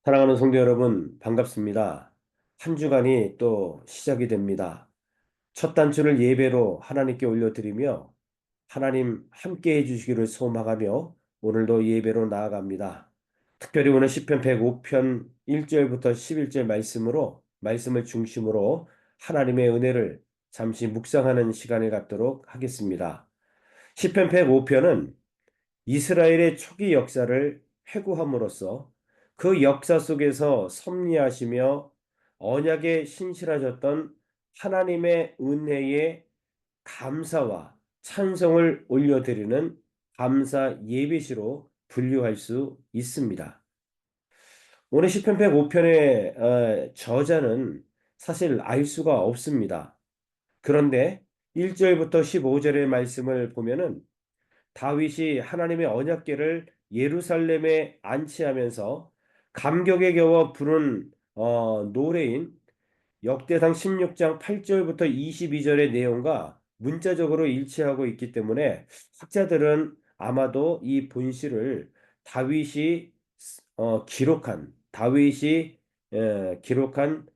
사랑하는 성도 여러분, 반갑습니다. 한 주간이 또 시작이 됩니다. 첫 단추를 예배로 하나님께 올려드리며 하나님 함께 해주시기를 소망하며 오늘도 예배로 나아갑니다. 특별히 오늘 시편 105편 1절부터 11절 말씀을 중심으로 하나님의 은혜를 잠시 묵상하는 시간을 갖도록 하겠습니다. 시편 105편은 이스라엘의 초기 역사를 회고함으로써 그 역사 속에서 섭리하시며 언약에 신실하셨던 하나님의 은혜에 감사와 찬송을 올려드리는 감사 예배시로 분류할 수 있습니다. 오늘 시편 105편의 저자는 사실 알 수가 없습니다. 그런데 1절부터 15절의 말씀을 보면은 다윗이 하나님의 언약궤를 예루살렘에 안치하면서 감격에 겨워 부른 노래인 역대상 16장 8절부터 22절의 내용과 문자적으로 일치하고 있기 때문에 학자들은 아마도 이 본시를 다윗이 기록한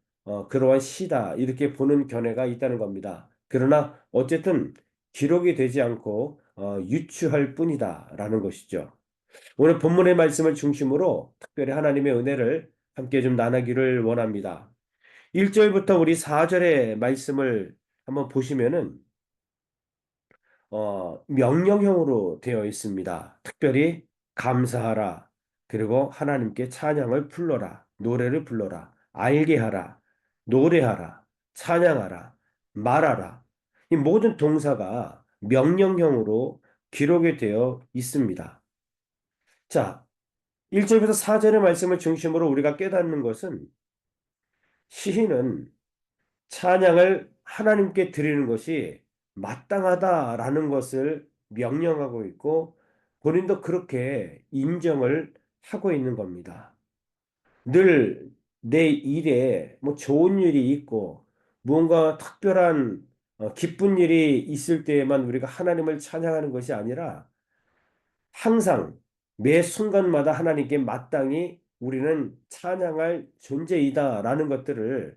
그러한 시다 이렇게 보는 견해가 있다는 겁니다. 그러나 어쨌든 기록이 되지 않고 유추할 뿐이다라는 것이죠. 오늘 본문의 말씀을 중심으로 특별히 하나님의 은혜를 함께 좀 나누기를 원합니다. 1절부터 우리 4절의 말씀을 한번 보시면은 명령형으로 되어 있습니다. 특별히 감사하라. 그리고 하나님께 찬양을 불러라. 노래를 불러라. 알게 하라. 노래하라. 찬양하라. 말하라. 이 모든 동사가 명령형으로 기록이 되어 있습니다. 자, 1절부터 4절의 말씀을 중심으로 우리가 깨닫는 것은 시인은 찬양을 하나님께 드리는 것이 마땅하다라는 것을 명령하고 있고 본인도 그렇게 인정을 하고 있는 겁니다. 늘 내 일에 뭐 좋은 일이 있고 무언가 특별한 기쁜 일이 있을 때에만 우리가 하나님을 찬양하는 것이 아니라 항상 매 순간마다 하나님께 마땅히 우리는 찬양할 존재이다라는 것들을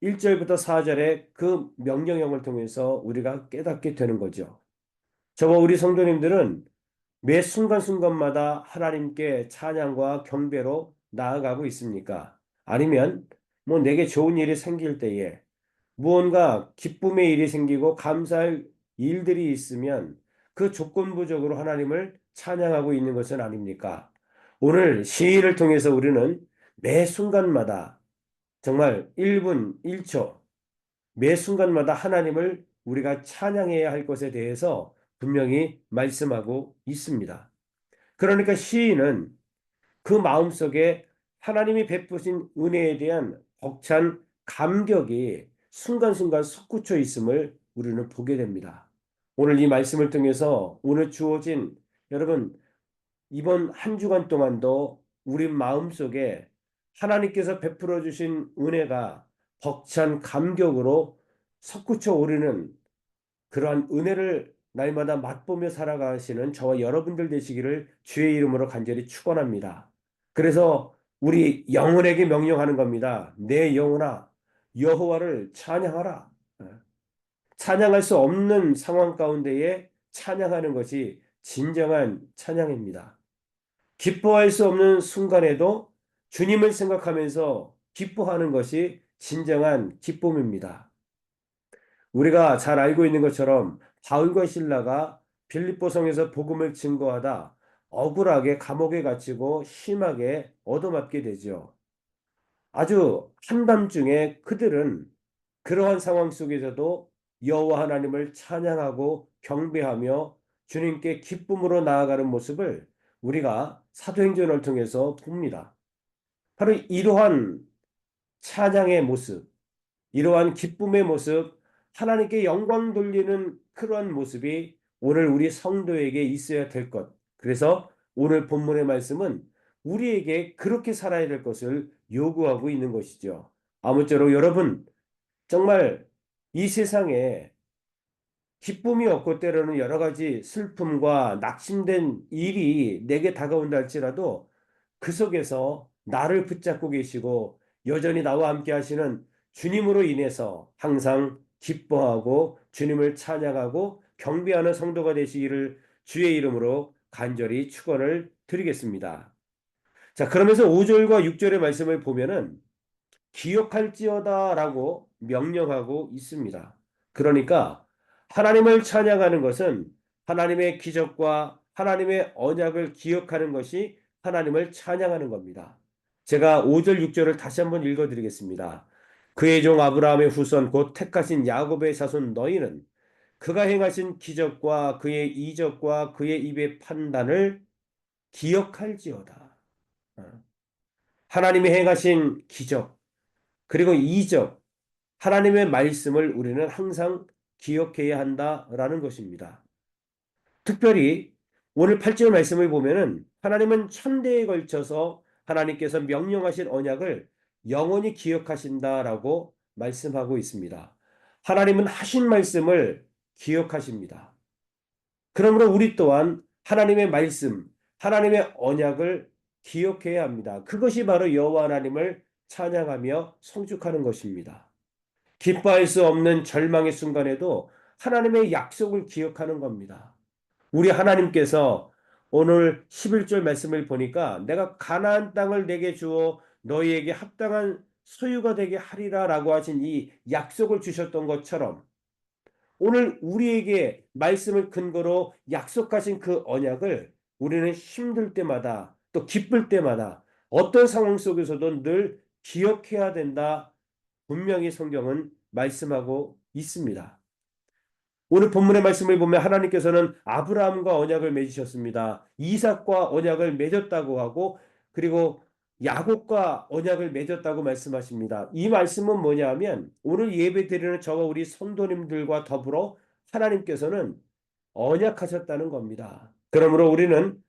1절부터 4절의 그 명령형을 통해서 우리가 깨닫게 되는 거죠. 저와 우리 성도님들은 매 순간순간마다 하나님께 찬양과 경배로 나아가고 있습니까? 아니면 뭐 내게 좋은 일이 생길 때에 무언가 기쁨의 일이 생기고 감사할 일들이 있으면 그 조건부적으로 하나님을 찬양하고 있는 것은 아닙니까? 오늘 시인을 통해서 우리는 매 순간마다 정말 1분 1초 매 순간마다 하나님을 우리가 찬양해야 할 것에 대해서 분명히 말씀하고 있습니다. 그러니까 시인은 그 마음속에 하나님이 베푸신 은혜에 대한 벅찬 감격이 순간순간 솟구쳐 있음을 우리는 보게 됩니다. 오늘 이 말씀을 통해서 오늘 주어진 여러분 이번 한 주간 동안도 우리 마음속에 하나님께서 베풀어 주신 은혜가 벅찬 감격으로 솟구쳐 오르는 그러한 은혜를 날마다 맛보며 살아가시는 저와 여러분들 되시기를 주의 이름으로 간절히 축원합니다. 그래서 우리 영혼에게 명령하는 겁니다. 내 영혼아 여호와를 찬양하라. 찬양할 수 없는 상황 가운데에 찬양하는 것이 진정한 찬양입니다. 기뻐할 수 없는 순간에도 주님을 생각하면서 기뻐하는 것이 진정한 기쁨입니다. 우리가 잘 알고 있는 것처럼 바울과 신라가 빌립보성에서 복음을 증거하다 억울하게 감옥에 갇히고 심하게 얻어맞게 되죠. 아주 한밤중에 그들은 그러한 상황 속에서도 여호와 하나님을 찬양하고 경배하며 주님께 기쁨으로 나아가는 모습을 우리가 사도행전을 통해서 봅니다. 바로 이러한 찬양의 모습, 이러한 기쁨의 모습, 하나님께 영광 돌리는 그러한 모습이 오늘 우리 성도에게 있어야 될 것. 그래서 오늘 본문의 말씀은 우리에게 그렇게 살아야 될 것을 요구하고 있는 것이죠. 아무쪼록 여러분, 정말 이 세상에 기쁨이 없고 때로는 여러 가지 슬픔과 낙심된 일이 내게 다가온다 할지라도 그 속에서 나를 붙잡고 계시고 여전히 나와 함께 하시는 주님으로 인해서 항상 기뻐하고 주님을 찬양하고 경배하는 성도가 되시기를 주의 이름으로 간절히 축원을 드리겠습니다. 자, 그러면서 5절과 6절의 말씀을 보면은 기억할지어다라고 명령하고 있습니다. 그러니까 하나님을 찬양하는 것은 하나님의 기적과 하나님의 언약을 기억하는 것이 하나님을 찬양하는 겁니다. 제가 5절, 6절을 다시 한번 읽어드리겠습니다. 그의 종 아브라함의 후손 곧 택하신 야곱의 자손 너희는 그가 행하신 기적과 그의 이적과 그의 입의 판단을 기억할지어다. 하나님이 행하신 기적 그리고 이적 하나님의 말씀을 우리는 항상 기억해야 한다라는 것입니다. 특별히 오늘 8절 말씀을 보면은 하나님은 천대에 걸쳐서 하나님께서 명령하신 언약을 영원히 기억하신다라고 말씀하고 있습니다. 하나님은 하신 말씀을 기억하십니다. 그러므로 우리 또한 하나님의 말씀, 하나님의 언약을 기억해야 합니다. 그것이 바로 여호와 하나님을 찬양하며 성축하는 것입니다. 기뻐할 수 없는 절망의 순간에도 하나님의 약속을 기억하는 겁니다. 우리 하나님께서 오늘 11절 말씀을 보니까 내가 가나안 땅을 내게 주어 너희에게 합당한 소유가 되게 하리라라고 하신 이 약속을 주셨던 것처럼 오늘 우리에게 말씀을 근거로 약속하신 그 언약을 우리는 힘들 때마다 또 기쁠 때마다 어떤 상황 속에서도 늘 기억해야 된다. 분명히 성경은 말씀하고 있습니다. 오늘 본문의 말씀을 보면 하나님께서는 아브라함과 언약을 맺으셨습니다. 이삭과 언약을 맺었다고 하고 그리고 야곱과 언약을 맺었다고 말씀하십니다. 이 말씀은 뭐냐면 오늘 예배드리는 저와 우리 성도님들과 더불어 하나님께서는 언약하셨다는 겁니다. 그러므로 우리는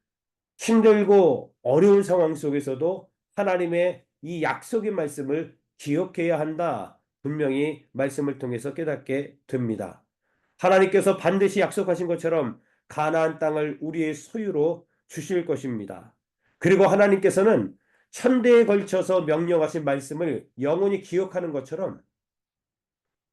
힘들고 어려운 상황 속에서도 하나님의 이 약속의 말씀을 기억해야 한다. 분명히 말씀을 통해서 깨닫게 됩니다. 하나님께서 반드시 약속하신 것처럼 가나안 땅을 우리의 소유로 주실 것입니다. 그리고 하나님께서는 천대에 걸쳐서 명령하신 말씀을 영원히 기억하는 것처럼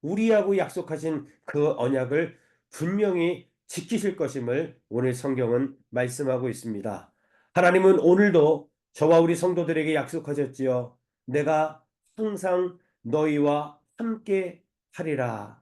우리하고 약속하신 그 언약을 분명히 지키실 것임을 오늘 성경은 말씀하고 있습니다. 하나님은 오늘도 저와 우리 성도들에게 약속하셨지요. 내가 항상 너희와 함께 하리라.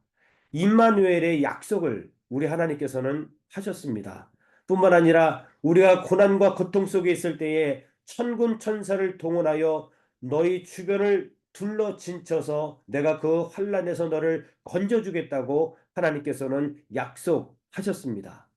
임마누엘의 약속을 우리 하나님께서는 하셨습니다. 뿐만 아니라 우리가 고난과 고통 속에 있을 때에 천군 천사를 동원하여 너희 주변을 둘러 진쳐서 내가 그 환난에서 너를 건져주겠다고 하나님께서는 약속하셨습니다.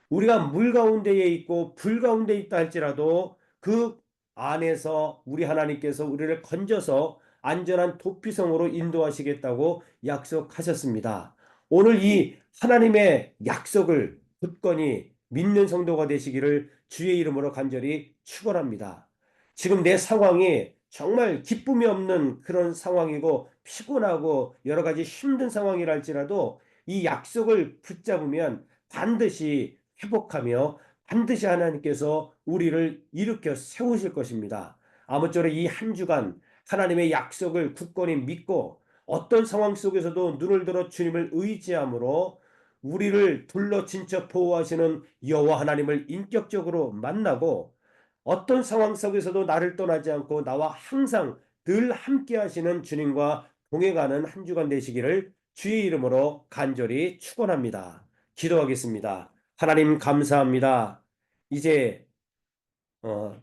우리가 물 가운데에 있고 불 가운데 있다 할지라도 그 안에서 우리 하나님께서 우리를 건져서 안전한 도피성으로 인도하시겠다고 약속하셨습니다. 오늘 이 하나님의 약속을 굳건히 믿는 성도가 되시기를 주의 이름으로 간절히 축원합니다. 지금 내 상황이 정말 기쁨이 없는 그런 상황이고 피곤하고 여러 가지 힘든 상황이라 할지라도 이 약속을 붙잡으면 반드시 회복하며 반드시 하나님께서 우리를 일으켜 세우실 것입니다. 아무쪼록 이 한 주간 하나님의 약속을 굳건히 믿고 어떤 상황 속에서도 눈을 들어 주님을 의지함으로 우리를 둘러 진쳐 보호하시는 여호와 하나님을 인격적으로 만나고 어떤 상황 속에서도 나를 떠나지 않고 나와 항상 늘 함께 하시는 주님과 동행하는 한 주간 되시기를 주의 이름으로 간절히 축원합니다. 기도하겠습니다. 하나님 감사합니다. 이제 어,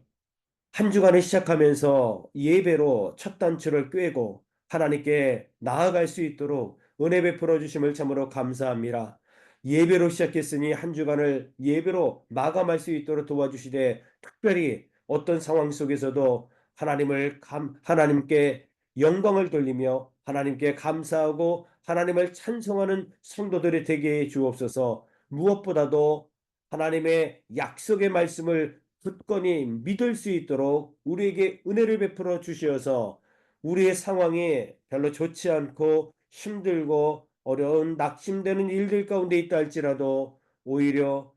한 주간을 시작하면서 예배로 첫 단추를 꿰고 하나님께 나아갈 수 있도록 은혜 베풀어 주심을 참으로 감사합니다. 예배로 시작했으니 한 주간을 예배로 마감할 수 있도록 도와주시되 특별히 어떤 상황 속에서도 하나님께 영광을 돌리며 하나님께 감사하고 하나님을 찬송하는 성도들이 되게 해 주옵소서. 무엇보다도 하나님의 약속의 말씀을 굳건히 믿을 수 있도록 우리에게 은혜를 베풀어 주시어서 우리의 상황이 별로 좋지 않고 힘들고 어려운 낙심되는 일들 가운데 있다 할지라도 오히려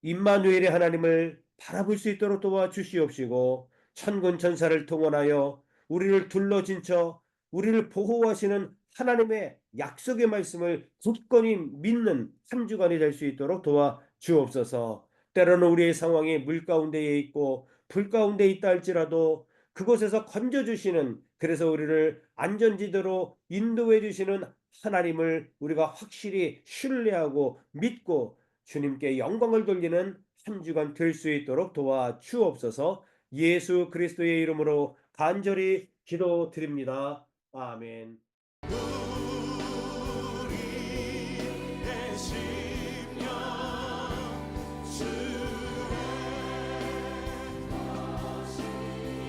임마누엘의 하나님을 바라볼 수 있도록 도와주시옵시고 천군 천사를 동원하여 우리를 둘러진쳐 우리를 보호하시는 하나님의 약속의 말씀을 굳건히 믿는 한 주간이 될 수 있도록 도와 주옵소서. 때로는 우리의 상황이 물 가운데에 있고 불 가운데 있다 할지라도 그곳에서 건져주시는, 그래서 우리를 안전지대로 인도해 주시는 하나님을 우리가 확실히 신뢰하고 믿고 주님께 영광을 돌리는 한 주간 될 수 있도록 도와 주옵소서. 예수 그리스도의 이름으로 간절히 기도드립니다. 아멘. 우리의 심령 주의 것이니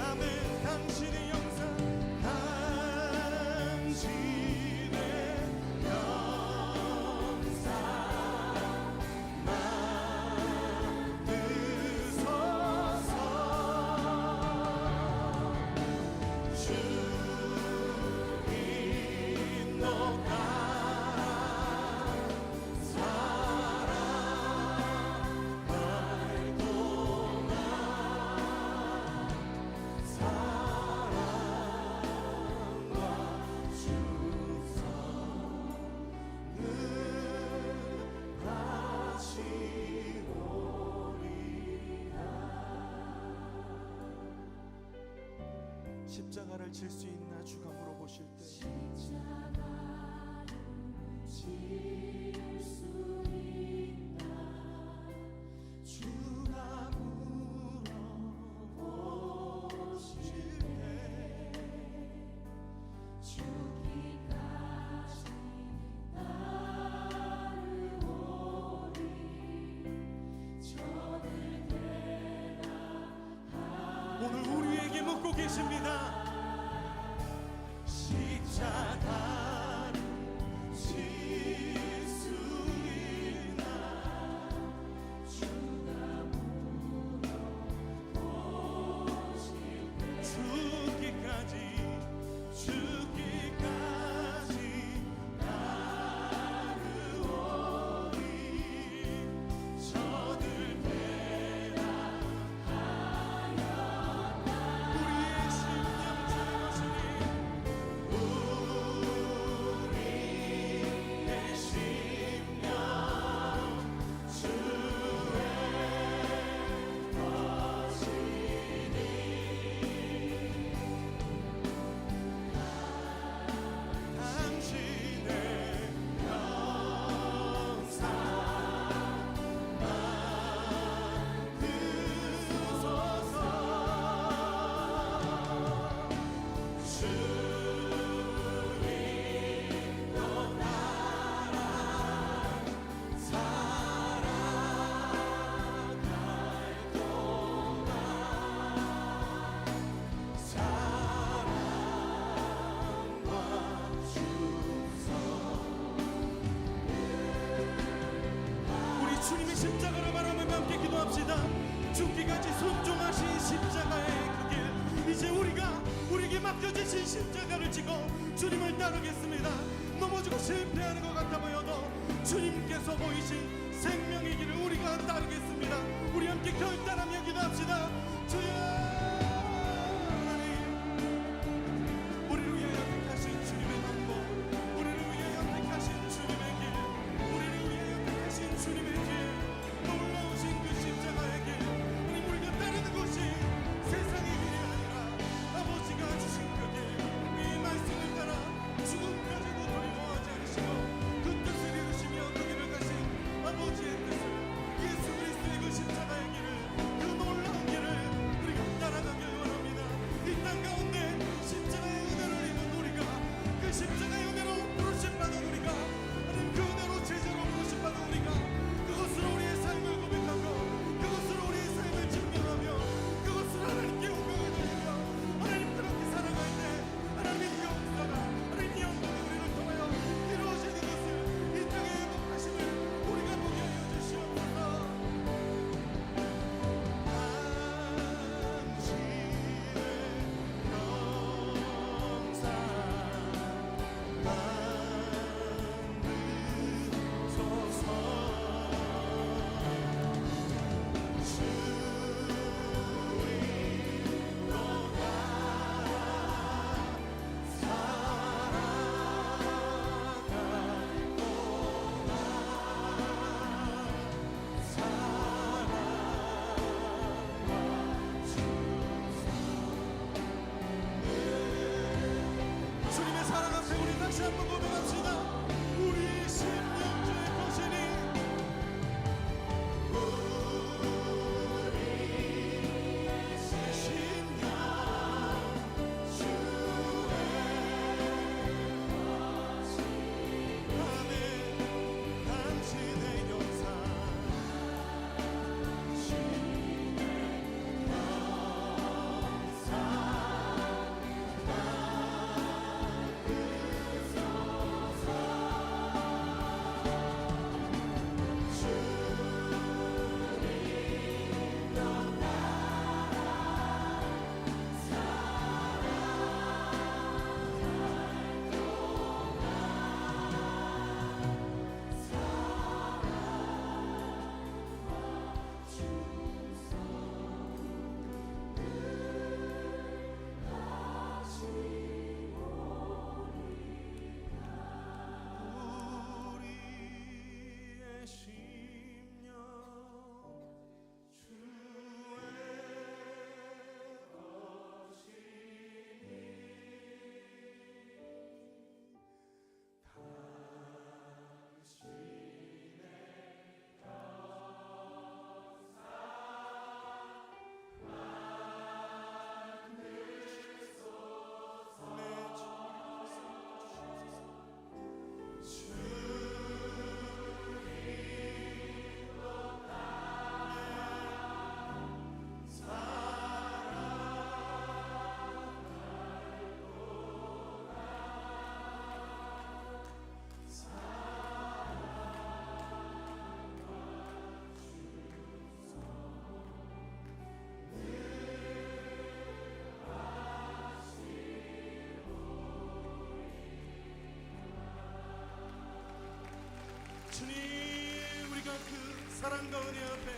아멘. 당신의 영상 당신의 영상 만드소서. 주님 너가 사랑할 동안 사랑과 축성을 하시오리라. 십자가를 질 수 있나 주가 물어보실 때 십자가를 질 수 있나 주가 물어보실 때 죽기까지 따르오리 저를 대답하리. 오늘 우리에게 묻고 계십니다. 십자가를 질 수 있나 주가 물어보실 때 죽기까지 따르오리 저들 대답하였다. 우리의 심령 주의 것이니 우리의 심령 주의 것이니 당신의 영상 만드소서. 주님 너 나라 살아갈 동안 사랑과 축성. 우리 주님의 십자가를 바라보며 함께 기도합시다. 죽기까지 순종하신 십자가의 그 길, 이제 우리에게 맡겨주신 십자가를 지고 주님을 따르겠습니다. 넘어지고 실패하는 것 같아 보여도 주님께서 보이신 생명의 길을 우리가 따르겠습니다. 우리 함께 결단하며 기도합시다. 주여 하나님, 우리를 위하여 택하신 주님의 방법, 우리를 위하여 택하신 주님의 길, 우리를 위하여 택하신 주님의 길, 놀라우신 그 십자가의 길, 우리가 따르는 것이 세상의 길이 아니라 아버지가 주신 그 길, 이 말씀을 따라 죽음까지도 두려워하지 않으시고 그 뜻을 이루시며 그 길을 가신 아버지의 뜻을, 예수 그리스도의 그 십자가의 길을, 그 놀라운 길을 다시 한번 고백합시다. 우리 심령주의 거신이 우리의 심령 당신의 영상 우리의 심령 주의 주님, 우리가 그 사랑과 은혜 앞에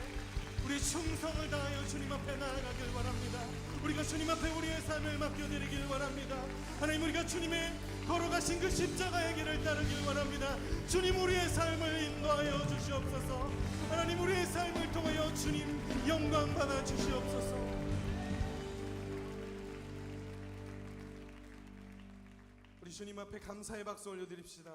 우리 충성을 다하여 주님 앞에 나아가길 바랍니다. 우리가 주님 앞에 우리의 삶을 맡겨드리길 바랍니다. 하나님, 우리가 주님의 걸어가신 그 십자가의 길을 따르길 바랍니다. 주님, 우리의 삶을 인도하여 주시옵소서. 하나님, 우리의 삶을 통하여 주님 영광 받아 주시옵소서. 우리 주님 앞에 감사의 박수 올려드립시다.